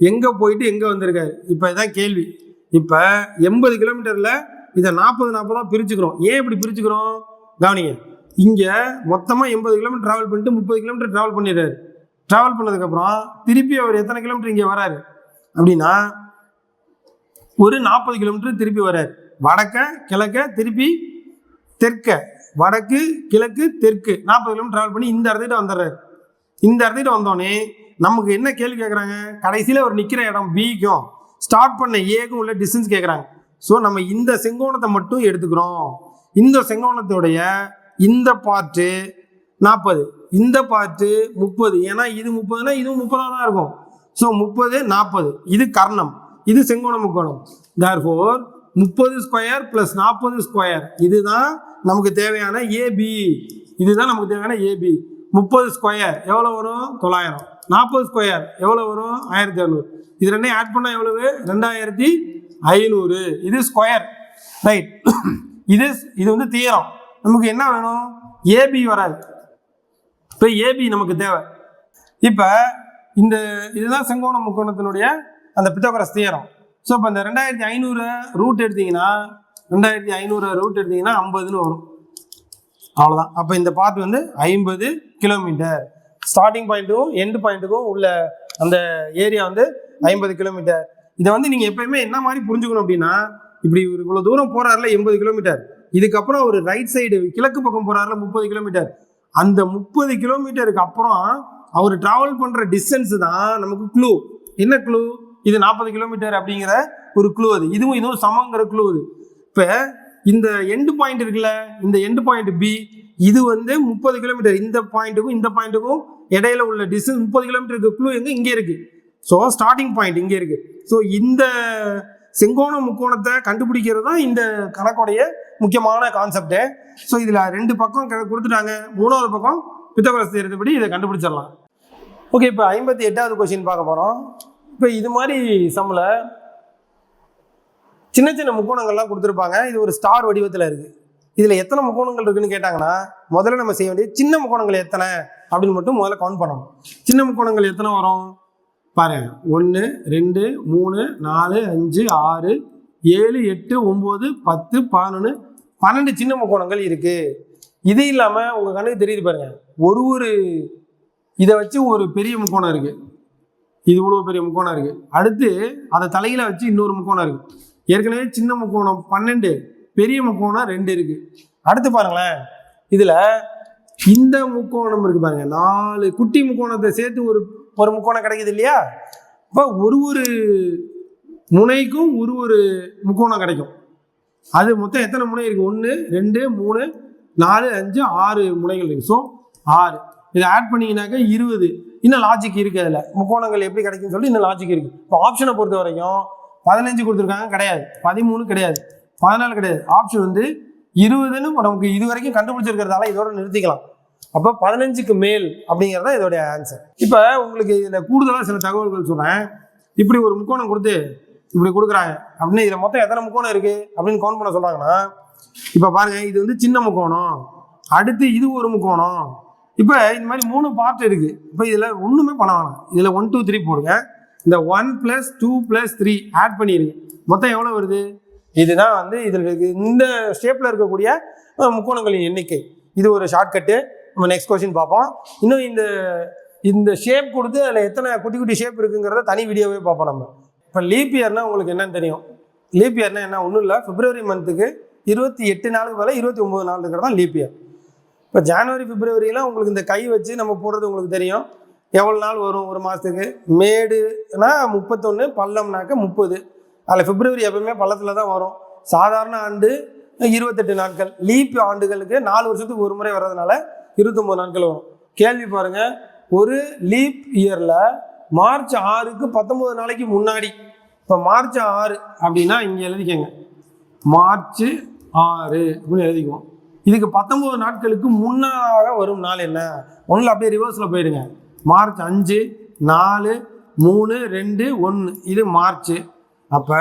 எங்கே போயிட்டு எங்கே வந்திருக்காரு. இப்போ இதான் கேள்வி. இப்போ 80 கிலோமீட்டரில் இதை 40 பிரிச்சுக்கிறோம். ஏன் இப்படி பிரிச்சுக்கிறோம் கவனிங்க. இங்கே மொத்தமாக 80 கிலோமீட்டர் ட்ராவல் பண்ணிட்டு 30 கிலோமீட்டர் ட்ராவல் பண்ணிடுறாரு. ட்ராவல் பண்ணதுக்கப்புறம் திருப்பி அவர் எத்தனை கிலோமீட்டர் இங்கே வராரு அப்படின்னா ஒரு 40 கிலோமீட்டர் திருப்பி வராரு. வடக்க கிழக்க திருப்பி தெற்க, வடக்கு கிழக்கு தெற்கு 40 கிலோமீட்டர் ட்ராவல் பண்ணி இந்த இடத்துக்கிட்ட வந்துடுறாரு. இந்த இடத்துக்கிட்ட வந்தோடனே நமக்கு என்ன கேள்வி கேட்குறாங்க? கடைசியில் அவர் நிற்கிற இடம் பிக்கும் ஸ்டார்ட் பண்ண ஏக்கும் உள்ள டிஸ்டன்ஸ் கேட்குறாங்க. ஸோ நம்ம இந்த செங்கோணத்தை மட்டும் எடுத்துக்கிறோம். இந்த செங்கோணத்தோடைய இந்த பார்ட்டு 40, இந்த பார்ட்டு 30. ஏன்னா இது 30னா இதுவும் 30ஆக தான் இருக்கும். ஸோ 30 40 இது கர்ணம், இது செங்கோண முக்கோணம். தேர்ஃபோர் 30 ஸ்கொயர் + 40 ஸ்கொயர் இதுதான் நமக்கு தேவையான ஏபி. இதுதான் நமக்கு தேவையான ஏபி. 30 ஸ்கொயர் எவ்வளோ வரும்? 900. 40 ஸ்கொயர் எவ்வளோ வரும்? 1200. இது ரெண்டையும் ஆட் பண்ணால் எவ்வளவு? 2500. இது ஸ்கொயர், ரைட். இது வந்து தியரம். நமக்கு என்ன வேணும்? ஏபி வராது. இப்போ ஏபி நமக்கு தேவை. இப்போ இதுதான் செங்கோண முக்கோணத்தினுடைய அந்த பித்தகோரஸ் தியரம். ஸோ இப்போ இந்த 2500 ரூட் எடுத்தீங்கன்னா 50ன்னு வரும். அவ்வளோதான். அப்போ இந்த பார்ட் வந்து 50 கிலோமீட்டர். ஸ்டார்டிங் பாயிண்ட்டுக்கும் எண்டு பாயிண்ட்டுக்கும் உள்ள அந்த ஏரியா வந்து 50 கிலோமீட்டர். இதை வந்து நீங்கள் எப்பயுமே என்ன மாதிரி புரிஞ்சுக்கணும் அப்படின்னா, இப்படி இவ்வளோ தூரம் போகிறாருல 80 கிலோமீட்டர், இதுக்கப்புறம் ஒரு ரைட் சைடு கிழக்கு பக்கம் போகிறாருல 30 கிலோமீட்டர். அந்த 30 கிலோமீட்டருக்கு அப்புறம் அவர் டிராவல் பண்ணுற டிஸ்டன்ஸ் தான் நமக்கு க்ளூ. என்ன க்ளூ? இது 40 கிலோமீட்டர் அப்படிங்கிற ஒரு க்ளூ. அது இதுவும் சமங்கிற க்ளூ. அது இப்போ இந்த எண்டு பாயிண்ட் இருக்குல்ல, இந்த எண்டு பாயிண்ட் பி, இது வந்து 30 கிலோமீட்டர். இந்த பாயிண்ட்டுக்கும் இடையில உள்ள டிஸ்டன்ஸ் 30 கிலோமீட்டருக்கு க்ளூ இங்கே இருக்கு. ஸோ ஸ்டார்டிங் பாயிண்ட் இங்கே இருக்கு. ஸோ இந்த செங்கோண முக்கோணத்தை கண்டுபிடிக்கிறது தான் இந்த கணக்குடைய முக்கியமான கான்செப்ட். ஸோ இதில் 2 பக்கம் கொடுத்துட்டாங்க. 3வது பக்கம் பித்தகோரஸ் தியரத்தின்படி இதை கண்டுபிடிச்சிடலாம். ஓகே, இப்போ 58வது கொஸ்டின் பார்க்க போகிறோம். இப்போ இது மாதிரி சம்மில் சின்ன சின்ன முக்கோணங்கள்லாம் கொடுத்துருப்பாங்க. இது ஒரு ஸ்டார் வடிவத்தில் இருக்குது. இதில் எத்தனை முக்கோணங்கள் இருக்குன்னு கேட்டாங்கன்னா முதல்ல நம்ம செய்ய வேண்டியது சின்ன முக்கோணங்கள் எத்தனை அப்படின்னு மட்டும் முதல்ல கவுண்ட் பண்ணணும். சின்ன முக்கோணங்கள் எத்தனை வரும் பாருங்க. 1 2 3 4 5 6 7 8 9 10 11 12 சின்ன முக்கோணங்கள் இருக்கு. இது இல்லாமல் உங்கள் கண்ணுக்கு தெரியுது பாருங்க, ஒரு இதை வச்சு ஒரு பெரிய முக்கோணம் இருக்கு. இது இவ்வளோ பெரிய முக்கோணம் இருக்கு. அடுத்து அதை தலையில வச்சு இன்னொரு முக்கோணம் இருக்கு. ஏற்கனவே சின்ன முக்கோணம் 12, பெரிய முக்கோணம் 2 இருக்கு. அடுத்து பாருங்களேன், இதுல இந்த முக்கோணம் இருக்கு பாருங்க, 4 குட்டி முக்கோணத்தை சேர்த்து ஒரு முக்கோணம் கிடைக்குது இல்லையா? இப்போ ஒரு முனைக்கும் ஒரு முக்கோணம் கிடைக்கும். அது மொத்தம் எத்தனை முனை இருக்கு? 1 2 3 4 5 6 முனைகள் இருக்கு. ஸோ 6 இதை ஆட் பண்ணிங்கனாக்க 20. இன்னும் லாஜிக் இருக்கு. அதில் முக்கோணங்கள் எப்படி கிடைக்குன்னு சொல்லி இன்னும் லாஜிக் இருக்கு. இப்போ ஆப்ஷனை பொறுத்த வரைக்கும் 15 கொடுத்துருக்காங்க, கிடையாது. 13 கிடையாது, 14 கிடையாது. ஆப்ஷன் வந்து 20ன்னு நமக்கு இது வரைக்கும் கண்டுபிடிச்சிருக்கிறதால இதோட நிறுத்திக்கலாம். அப்போ 15க்கு மேல் அப்படிங்கிறதா இதோடைய ஆன்சர். இப்போ உங்களுக்கு இதில் கூடுதலாக சில தகவல்கள் சொல்கிறேன். இப்படி ஒரு முக்கோணம் கொடுத்து இப்படி கொடுக்குறாங்க அப்படின்னு இதில் மொத்தம் எத்தனை முக்கோணம் இருக்குது அப்படின்னு கவுண்ட் பண்ண சொல்கிறாங்கன்னா, இப்போ பாருங்கள், இது வந்து சின்ன முக்கோணம், அடுத்து இது ஒரு முக்கோணம். இப்போ இந்த மாதிரி 3 பார்ட் இருக்குது. இப்போ இதில் ஒன்றுமே பண்ண வேணாம். இதில் 1 2 3 போடுங்க. இந்த 1 + 2 + 3 ஆட் பண்ணிடுங்க. மொத்தம் எவ்வளோ வருது? இதுதான் வந்து இதில் இந்த ஷேப்பில் இருக்கக்கூடிய முக்கோணங்களின் எண்ணிக்கை. இது ஒரு ஷார்ட்கட்டு. நம்ம நெக்ஸ்ட் கொஸ்டின் பார்ப்போம். இன்னும் இந்த ஷேப் கொடுத்து அதில் எத்தனை குட்டி குட்டி ஷேப் இருக்குங்கிறத தனி வீடியோவே பார்ப்போம் நம்ம. இப்போ லீப் இயர்னா உங்களுக்கு என்னன்னு தெரியும். லீப் இயர்னா என்ன? ஒன்றும் இல்லை, பிப்ரவரி மந்த்துக்கு 28 நாளுக்கு மேலே 29 நாள் இருக்கிறது தான் லீப் இயர். இப்போ ஜனவரி பிப்ரவரியெலாம் உங்களுக்கு இந்த கை வச்சு நம்ம போடுறது உங்களுக்கு தெரியும். எவ்வளோ நாள் வரும் ஒரு மாதத்துக்கு? மேடுனா 31, பள்ளம்னாக்க 30. அதில் பிப்ரவரி எப்பவுமே பள்ளத்தில் தான் வரும். சாதாரண ஆண்டு 28 நாட்கள். லீப் ஆண்டுகளுக்கு 4 வருஷத்துக்கு ஒரு முறை வர்றதுனால 29 நாட்கள் வரும். கேள்வி பாருங்கள், ஒரு லீப் இயரில் மார்ச் 6க்கு 19 நாளைக்கு முன்னாடி. இப்போ மார்ச் 6 அப்படின்னா இங்கே எழுதிக்கங்க, மார்ச் 6 அப்படின்னு எழுதிக்குவோம். இதுக்கு 19 நாட்களுக்கு முன்னாக வரும் நாள் என்ன? ஒன்றில் அப்படியே ரிவர்ஸில் போயிடுங்க. மார்ச் 5, 4, 3, 2, 1 இது மார்ச். அப்போ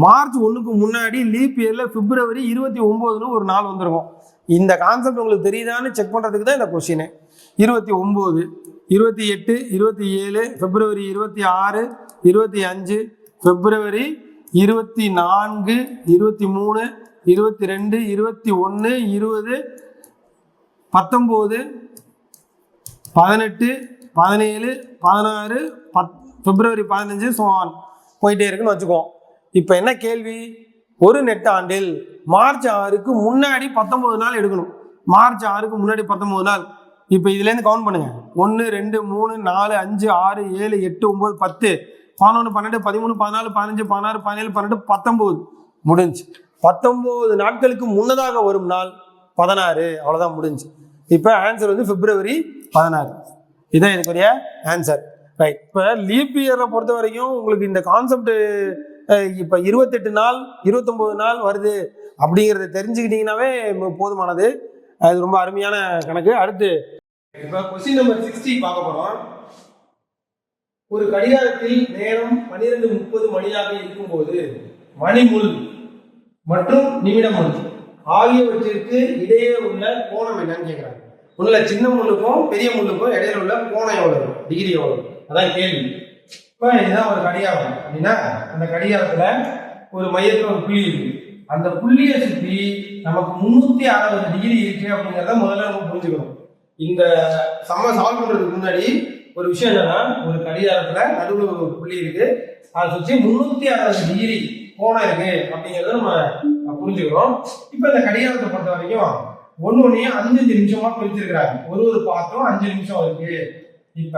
மார்ச் 1க்கு முன்னாடி லீப் இயரில் பிப்ரவரி 29ன்னு ஒரு நாள் வந்திருக்கும். இந்த கான்செப்ட் உங்களுக்கு தெரியுதான்னு செக் பண்ணுறதுக்கு தான் இந்த கொஸ்டின். 29, 28, 27, பிப்ரவரி 26, 25, பிப்ரவரி 24, 23, 22, 21, 20, 19, 18, 17, 16, பிப்ரவரி 15 சோன் போயிட்டே இருக்குன்னு வச்சுக்குவோம். இப்போ என்ன கேள்வி? ஒரு நெட்டாண்டில் மார்ச் 6க்கு முன்னாடி 19 நாள் எடுக்கணும். மார்ச் 6க்கு முன்னாடி 19 நாள். இப்போ இதுலேருந்து கவுண்ட் பண்ணுங்க. 1, 2, 3, 4, 5, 6, 7, 8, 9, 10, 11, 12, 13, 14, 15, 16, 17, 18, 19 முடிஞ்சு. 19 நாட்களுக்கு முன்னதாக வரும் நாள் 16. அவ்வளோதான் முடிஞ்சு. இப்போ ஆன்சர் வந்து பிப்ரவரி 16. இதுதான் இதுக்குரிய ஆன்சர். ரைட். இப்போ லீப் இயரை பொறுத்த வரைக்கும் உங்களுக்கு இந்த கான்செப்ட் இப்போ 28 நாள் 29 நாள் வருது அப்படிங்கிறத தெரிஞ்சுக்கிட்டீங்கன்னாவே போதுமானது. அது ரொம்ப அருமையான கணக்கு. அடுத்து இப்போ கொஸ்டின் நம்பர் 60 பார்க்க போகிறோம். ஒரு கடிகாரத்தில் நேரம் 12:30 மணியாக இருக்கும்போது மணிமுள் மற்றும் நிமிடமுள் ஆகியவற்றிற்கு இடையே உள்ள கோணம் என்னன்னு கேட்குறாங்க. உள்ள சின்ன முள்ளுக்கும் பெரிய முள்ளுக்கும் இடையில உள்ள கோணம் எவ்வளவு, டிகிரி எவ்வளவு, அதான் கேள்வி. இப்போ இதுதான் ஒரு கடிகாரம் அப்படின்னா, அந்த கடிகாரத்துல ஒரு மையத்தில் ஒரு புள்ளி இருக்கு. அந்த புள்ளியை சுற்றி நமக்கு 360 டிகிரி இருக்கு அப்படிங்கிறத முதல்ல நம்ம புரிஞ்சுக்கணும். இந்த சம்ம சால்வ் பண்றதுக்கு முன்னாடி ஒரு விஷயம் என்னன்னா, ஒரு கடிகாரத்துல நடுவில் ஒரு புள்ளி இருக்கு, அதை சுற்றி 360 டிகிரி கோணம் இருக்கு அப்படிங்கிறத நம்ம புரிஞ்சுக்கிறோம். இப்போ இந்த கடிகாரத்தை பொறுத்த வரைக்கும் ஒன்னொன்னையும் 5 நிமிஷமா பிரிச்சிருக்கிறாங்க. ஒரு பாத்திரம் 5 நிமிஷம் இருக்கு. இப்ப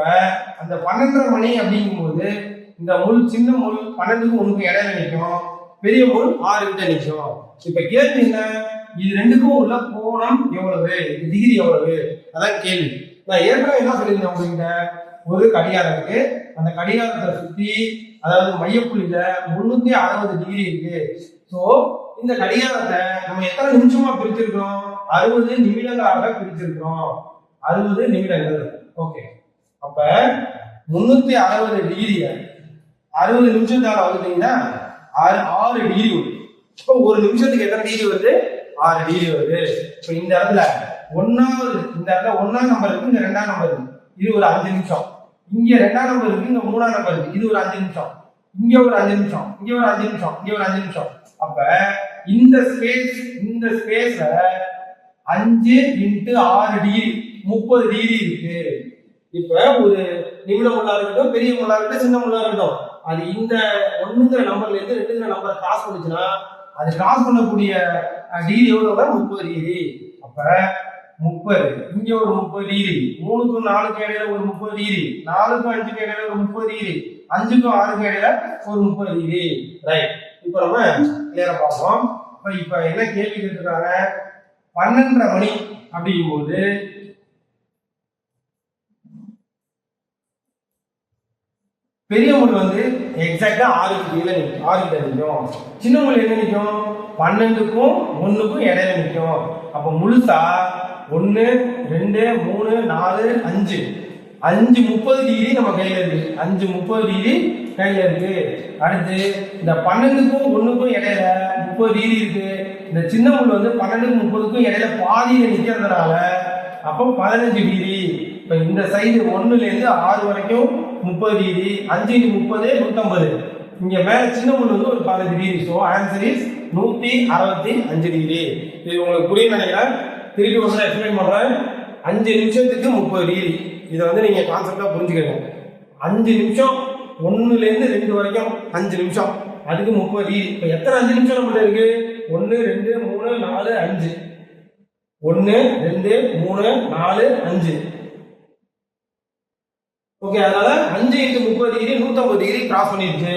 அந்த 12:30 மணி அப்படிங்கும்போது இந்த முள், சின்ன முள் 12க்கும் 1க்கும் இடையில நிற்கும், பெரிய முள் 6 கிட்ட நிற்கும். இப்ப கேள்வி என்ன? இது ரெண்டுக்கும் உள்ள கோணம் எவ்வளவு, டிகிரி எவ்வளவு, அதான் கேள்வி. நான் ஏற்கனவே என்ன சொல்லியிருந்தேன் உங்ககிட்ட, ஒரு கடிகாரம் இருக்கு, அந்த கடிகாரத்தை சுத்தி அதாவது மையப்புள்ளியில 360 டிகிரி இருக்கு. ஸோ இந்த கடிகாரத்தை நம்ம எத்தனை நிமிஷமா பிரிச்சிருக்கோம்? 60 நிமிடங்களாக பிரிச்சிருக்கோம். 60 நிமிடங்கள். ஓகே. அப்ப 360 டிகிரிய 60 நிமிஷத்தால வகுத்தீங்கன்னா 6 டிகிரி வருது. இப்போ ஒரு நிமிஷத்துக்கு எத்தனை டிகிரி வருது? 6 டிகிரி வருது. இப்போ இந்த இடத்துல இந்த இடத்துல 1ஆம் நம்பர் இருக்கு, இந்த 2ஆம் நம்பர் இருக்கு, இது ஒரு 5 நிமிஷம். இங்க 2ஆம் நம்பர் இருக்கு, இங்க 3ஆம் நம்பர் இருக்கு, இது ஒரு 5 நிமிஷம். இங்க ஒரு 5 நிமிஷம், இங்க ஒரு 5 நிமிஷம், இங்க ஒரு 5 நிமிஷம். அப்ப இந்த ஸ்பேஸ்ல 5 × 6 டிகிரி 30 டிகிரி இருக்கு. இப்ப ஒரு நிமிட முள்ளா இருக்கட்டும், பெரிய முள்ளா இருக்கட்டும், சின்ன முள்ளா இருக்கட்டும், அது இந்த 1ங்கிற நம்பர்ல இருந்து 2ங்கிற நம்பர் கிராஸ் பண்ணுச்சுன்னா அது கிராஸ் பண்ணக்கூடிய டிகிரி எவ்வளவு? 30 டிகிரி. அப்ப 30, இங்க ஒரு 30 டிகிரி, 3க்கும் 4க்கும் இடையில ஒரு 30 டிகிரி, 4க்கும் 5க்கும் இடையில ஒரு 30 டிகிரி, 5க்கும் 6க்கும் இடையில ஒரு 30 டிகிரி. ரைட். இப்ப நம்ம கிளியரா பார்ப்போம். இப்ப என்ன கேள்வி கேட்டிருக்காங்க? 12:30 மணி அப்படிங்கும்போது பெரிய முள் வந்து எக்ஸாக்டா 6 கிட்ட நிற்கும். சின்ன முள் எங்க நிற்கும்? 12க்கும் 1க்கும் இடையில நிற்கும். அப்ப முழுசா 1, 2, 3, 4, 5 30 டிகிரி நம்ம கையில இருக்கு. 30 டிகிரி கையில இருக்கு. அடுத்து இந்த 12க்கும் 1க்கும் இடையில 30 டிகிரி இருக்கு. இந்த சின்ன முள் வந்து 12க்கும் 30க்கும் இடையில பாதியில நிக்கிறதுனால அப்போ 15 டிகிரி. இப்போ இந்த சைடு 1லேருந்து 6 வரைக்கும் 30 டிகிரி, 5 × 30 150. இங்க மேல சின்ன ஒன்று வந்து ஒரு 15 degree. So answer is 165 degree. இது உங்களுக்கு புரியும் நினைக்கிறேன். திருப்பி ஒரு எக்ஸ்பிளைன் பண்றேன். 5 நிமிஷத்துக்கு 30 டிகிரி. இதை வந்து நீங்க கான்செப்டா புரிஞ்சுக்கங்க. 5 நிமிஷம் 1லேருந்து 2 வரைக்கும் 5 நிமிஷம், அதுக்கு 30 டிகிரி. இப்போ எத்தனை 5 நிமிஷம் நம்மகிட்ட இருக்கு? 1 2 3 4 5. 1 2 3 4 5. ஓகே, அதனால 5 × 30 டிகிரி 150 டிகிரி கிராஸ் பண்ணிருச்சு.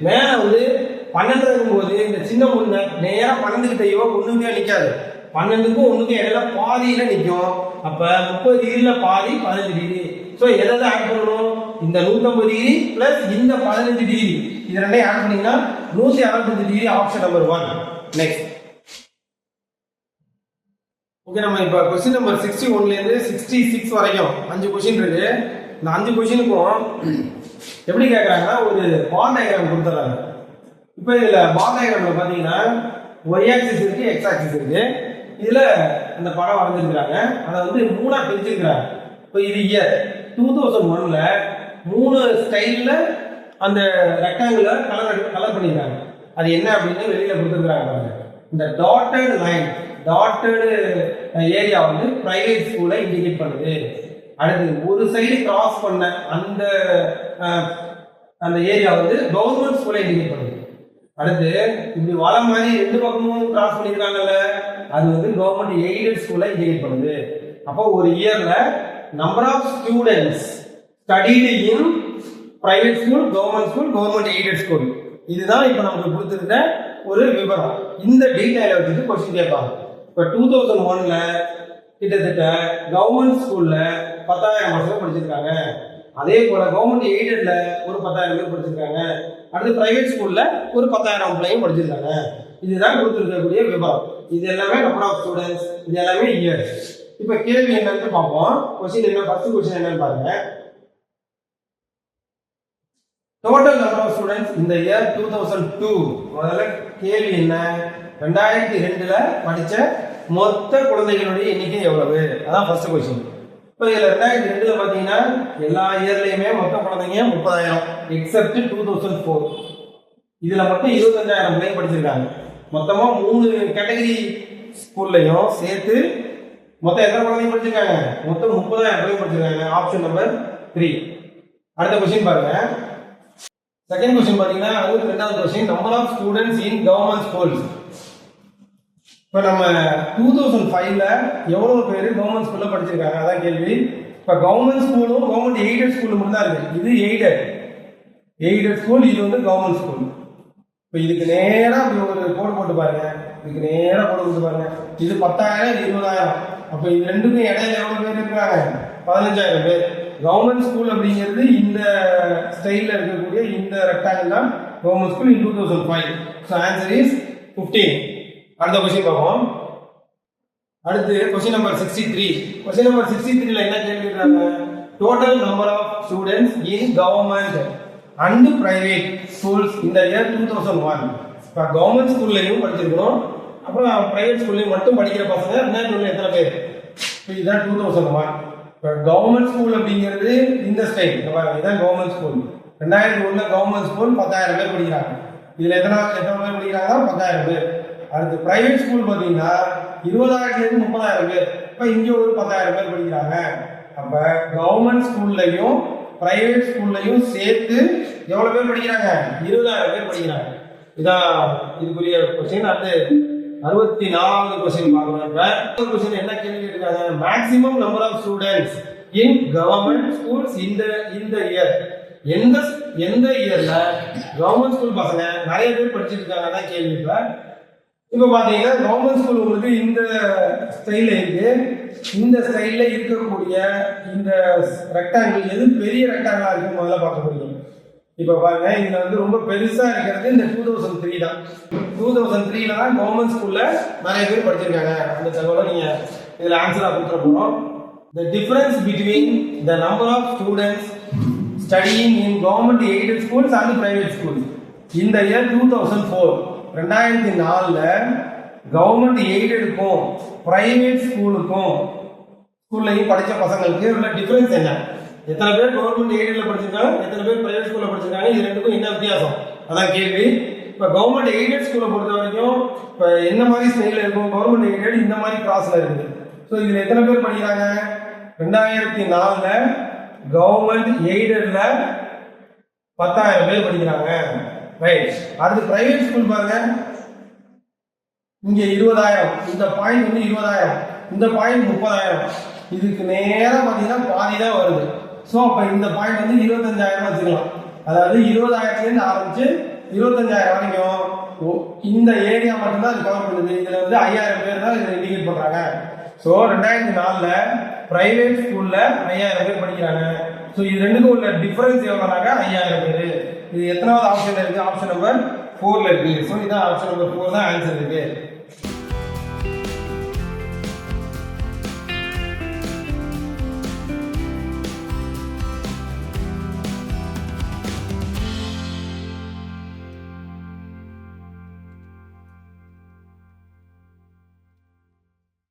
மேல வந்து 12 போது இந்த சின்ன முன்ன நேரா 12 கிட்டயோ 1 கிட்டயோ நிக்காது. 12க்கும் 1க்கும் இடையில பாதியில நிற்கும். அப்ப 30 டிகிரில பாதி 15 டிகிரி. ஸோ எதை ஆட் பண்ணணும்? இந்த 150 டிகிரி பிளஸ் இந்த 15 டிகிரி, இது ரெண்டையும் ஆட் பண்ணீங்கன்னா 165 degree. Option number 1. Next. Okay, நம்ம இப்போ கொஸ்டின் நம்பர் 61லேருந்து 66 வரைக்கும் 5 கொஸ்டின் இருக்கு. இந்த 5 கொஸ்டினுக்கும் எப்படி கேட்குறாங்கன்னா ஒரு பால் டயக்ராம் கொடுத்துட்றாங்க. இப்போ இதில் பால் டயக்ராமில் பார்த்தீங்கன்னா ஒய் ஆக்சிஸ் இருக்கு, எக்ஸ் ஆக்சிஸ் இருக்கு. இதில் இந்த படம் வரைஞ்சிருக்கிறாங்க. அதை வந்து 3ஆக பிரிச்சிருக்கிறாங்க. இப்போ இது இயர் 2001ல் 3 ஸ்டைலில் அந்த ரெக்டாங்குல கலர் பண்ணியிருக்காங்க. அது என்ன அப்படின்னு வெளியில் கொடுத்துருக்குறாங்க. இந்த டாட்டட் லைன், டாட்டட் ஏரியா வந்து பிரைவேட் ஸ்கூலை இண்டிகேட் பண்ணுது. அடுத்து ஒரு சைடு கிராஸ் பண்ண அந்த ஏரியா வந்து கவர்மெண்ட் ஸ்கூலை இண்டிகேட் பண்ணுது. அடுத்து இப்படி வலை மாதிரி 2 பக்கமும் கிராஸ் பண்ணியிருக்காங்கல்ல, அது வந்து கவர்மெண்ட் எய்டட் ஸ்கூலை இண்டிகேட் பண்ணுது. அப்போ ஒரு இயர்ல number of students studied in private school, government school, government aided school, இதுதான் இப்போ நமக்கு கொடுத்துருக்க ஒரு விவரம். இந்த டீடைலை வச்சுட்டு கொஸ்டின் கேட்பாங்க. இப்போ 2001ல் கிட்டத்தட்ட கவர்மெண்ட் ஸ்கூல்ல 10,000 பசங்க படிச்சிருக்காங்க. அதே போல கவர்மெண்ட் எய்டட்ல ஒரு 10,000 பேர் படிச்சிருக்காங்க. அடுத்து பிரைவேட் ஸ்கூல்ல ஒரு 10,000 பிள்ளைங்க படிச்சிருக்காங்க. இதுதான் கொடுத்துருக்கக்கூடிய விவரம். இது எல்லாமே நம்பர் ஆஃப் ஸ்டூடெண்ட்ஸ், இது எல்லாமே இயர். இப்ப கேள்வி என்னன்னு பார்ப்போம். கொஸ்டின் என்ன? ஃபர்ஸ்ட் கொஸ்டின் என்னன்னு பாருங்க. டோட்டல் நம்பர் ஆஃப் ஸ்டூடெண்ட்ஸ் இந்த இயர் 2002. முதல்ல கேள்வி என்ன? 2002ல படிச்ச மொத்த குழந்தைகளுடைய எண்ணிக்கை எவ்வளவு? அதான் ஃபர்ஸ்ட் கொஸ்டின். இப்போ இதில் 2002ல பார்த்தீங்கன்னா எல்லா இயர்லையுமே மொத்த குழந்தைங்க 30,000 எக்ஸப்ட் 2004. இதில் மட்டும் 25,000 பிள்ளைங்க படிச்சிருக்காங்க. மொத்தமாக 3 கேட்டகரி ஸ்கூல்லையும் சேர்த்து மொத்தம் எத்தனை குழந்தைங்க படிச்சிருக்காங்க? மொத்தம் 30,000 பிள்ளைங்க படிச்சிருக்காங்க. Option number 3. அடுத்த கொஸ்டின் பாருங்க. செகண்ட் கொஸ்டின் பார்த்தீங்கன்னா 62வது question, number of students in government schools. இப்போ நம்ம 2005ல எவ்வளவு பேர் கவர்மெண்ட் ஸ்கூல்ல படிச்சிருக்காங்க? அதான் கேள்வி. இப்போ கவர்மெண்ட் ஸ்கூலும் கவர்மெண்ட் எய்டட் ஸ்கூலும் மட்டும் தான் இருக்கு. இது எய்டட் ஸ்கூல், இது வந்து கவர்மெண்ட் ஸ்கூல். இப்போ இதுக்கு நேராக அப்படி ஒரு கோடு போட்டு பாருங்க. இதுக்கு நேராக கோடு போட்டு பாருங்க. இது 10,000, இது 20,000. அப்போ இது ரெண்டுக்கும் இடையில எவ்வளவு பேர் இருக்கிறாங்க? 15,000 பேர். கவர்மெண்ட் ஸ்கூல் அப்படிங்கிறது இந்த ஸ்டைலில் இருக்கக்கூடிய இந்த ரெக்டாங்கிள் தான் government school in 2005. So answer is 15. அடுத்த கொஸ்டின் பார்ப்போம். அடுத்து கொஸ்டின் நம்பர் 63. கொஸ்டின் நம்பர் 63ல என்ன கேள்விறாங்க? Total number of students in government and private schools இந்த இயர் 2001. இப்போ கவர்மெண்ட் ஸ்கூல்லையும் படிச்சிருக்கணும், அப்புறம் பிரைவேட் ஸ்கூல்லையும் மட்டும் படிக்கிற பசங்க 2001 எத்தனை பேர்? இப்போ இதுதான் 2001. இப்போ கவர்மெண்ட் ஸ்கூல் அப்படிங்கிறது இந்த ஸ்டைல் இதுதான் கவர்மெண்ட் ஸ்கூல். 2001ல கவர்மெண்ட் ஸ்கூல் 10,000 பேர் படிக்கிறாங்க. இதில் எத்தனை பேர் படிக்கிறாங்கன்னா 10,000 பேர். அடுத்து பிரைவேட் ஸ்கூல் பார்த்தீங்கன்னா 20,000லேருந்து 30,000 பேர். இப்போ இங்கே ஒரு 10,000 பேர் படிக்கிறாங்க. அப்போ கவர்மெண்ட் ஸ்கூல்லையும் பிரைவேட் ஸ்கூல்லையும் சேர்த்து எவ்வளோ பேர் படிக்கிறாங்க? 20,000 பேர் படிக்கிறாங்க. இதான் இதுக்குரிய கொஸ்டின். அடுத்து 64வது கொஸ்டின் பார்க்கணும். இப்போ கொஸ்டின் என்ன கேள்வி கேட்டிருக்காங்க? Maximum number of students in government schools இந்த இயர். எந்த இயர்ல கவர்மெண்ட் ஸ்கூல் பசங்க நிறைய பேர் படிச்சுட்டு இருக்காங்க தான் கேள்வி. இப்போ பார்த்தீங்கன்னா கவர்மெண்ட் ஸ்கூல் உங்களுக்கு இந்த ஸ்டைலில் இருக்கு. இந்த ஸ்டைலில் இருக்கக்கூடிய இந்த ரெக்டாங்கிள் எது பெரிய ரெக்டாங்கிளாக இருக்கு முதல்ல பார்க்க முடியும். இப்போ பாருங்க, இதில் வந்து ரொம்ப பெருசாக இருக்கிறது இந்த 2003 தான். 2003ல தான் கவர்மெண்ட் ஸ்கூலில் நிறைய பேர் படிச்சிருக்காங்க. அந்த தகவலை நீங்கள் இதில் ஆன்சராக கொடுத்துட போகிறோம். The difference between the number of students studying in government aided schools and private schools in the year 2004. 2004ல கவர்மெண்ட் எய்டடுக்கும் பிரைவேட் ஸ்கூலுக்கும் ஸ்கூல்லையும் படித்த பசங்களுக்கு உள்ள டிஃபரன்ஸ் என்ன, எத்தனை பேர் கவர்மெண்ட் எய்டட்ல படிச்சிருக்காங்க, எத்தனை பேர் பிரைவேட் ஸ்கூல்ல படிச்சிருக்காங்க, இது ரெண்டுக்கும் என்ன வித்தியாசம், அதான் கேள்வி. இப்போ கவர்மெண்ட் எய்டட் ஸ்கூலை பொறுத்த வரைக்கும் இப்போ என்ன மாதிரி ஸ்டைலில் இருக்கும், கவர்மெண்ட் எய்டட் இந்த மாதிரி கிராஸில் இருக்குது. ஸோ இதில் எத்தனை பேர் படிக்கிறாங்க, 2004 கவர்மெண்ட் எய்டட்ல 10,000 பேர் படிக்கிறாங்க. ரைட். அடுத்து பிரைவேட் ஸ்கூல் பாருங்க, இங்க 20,000, இந்த பாயிண்ட் வந்து 20,000, இந்த பாயிண்ட் 30,000, இதுக்கு நேரம் பார்த்தீங்கன்னா பாதி தான் வருது. ஸோ அப்போ இந்த பாயிண்ட் வந்து 25,000 வச்சுக்கலாம். அதாவது 20,000 ஆரம்பிச்சு 25,000 வரைக்கும் இந்த ஏரியா மட்டும்தான் அது கவர் பண்ணுது. இதுல வந்து 5,000 பேர் தான் இதில் இண்டிகேட் பண்றாங்க. ஸோ 2004 பிரைவேட் ஸ்கூல்ல 5,000 பேர் படிக்கிறாங்க. ஸோ இது ரெண்டுக்கும் உள்ள டிஃபரன்ஸ் எவ்வளோனாக்கா 5,000 பேர். இது எத்தனாவது ஆப்ஷன்ல இருக்கு, ஆப்ஷன் நம்பர் 4ல இருக்கு. ஸோ இதான் ஆப்ஷன் நம்பர் 4 தான் ஆன்சர் இருக்கு.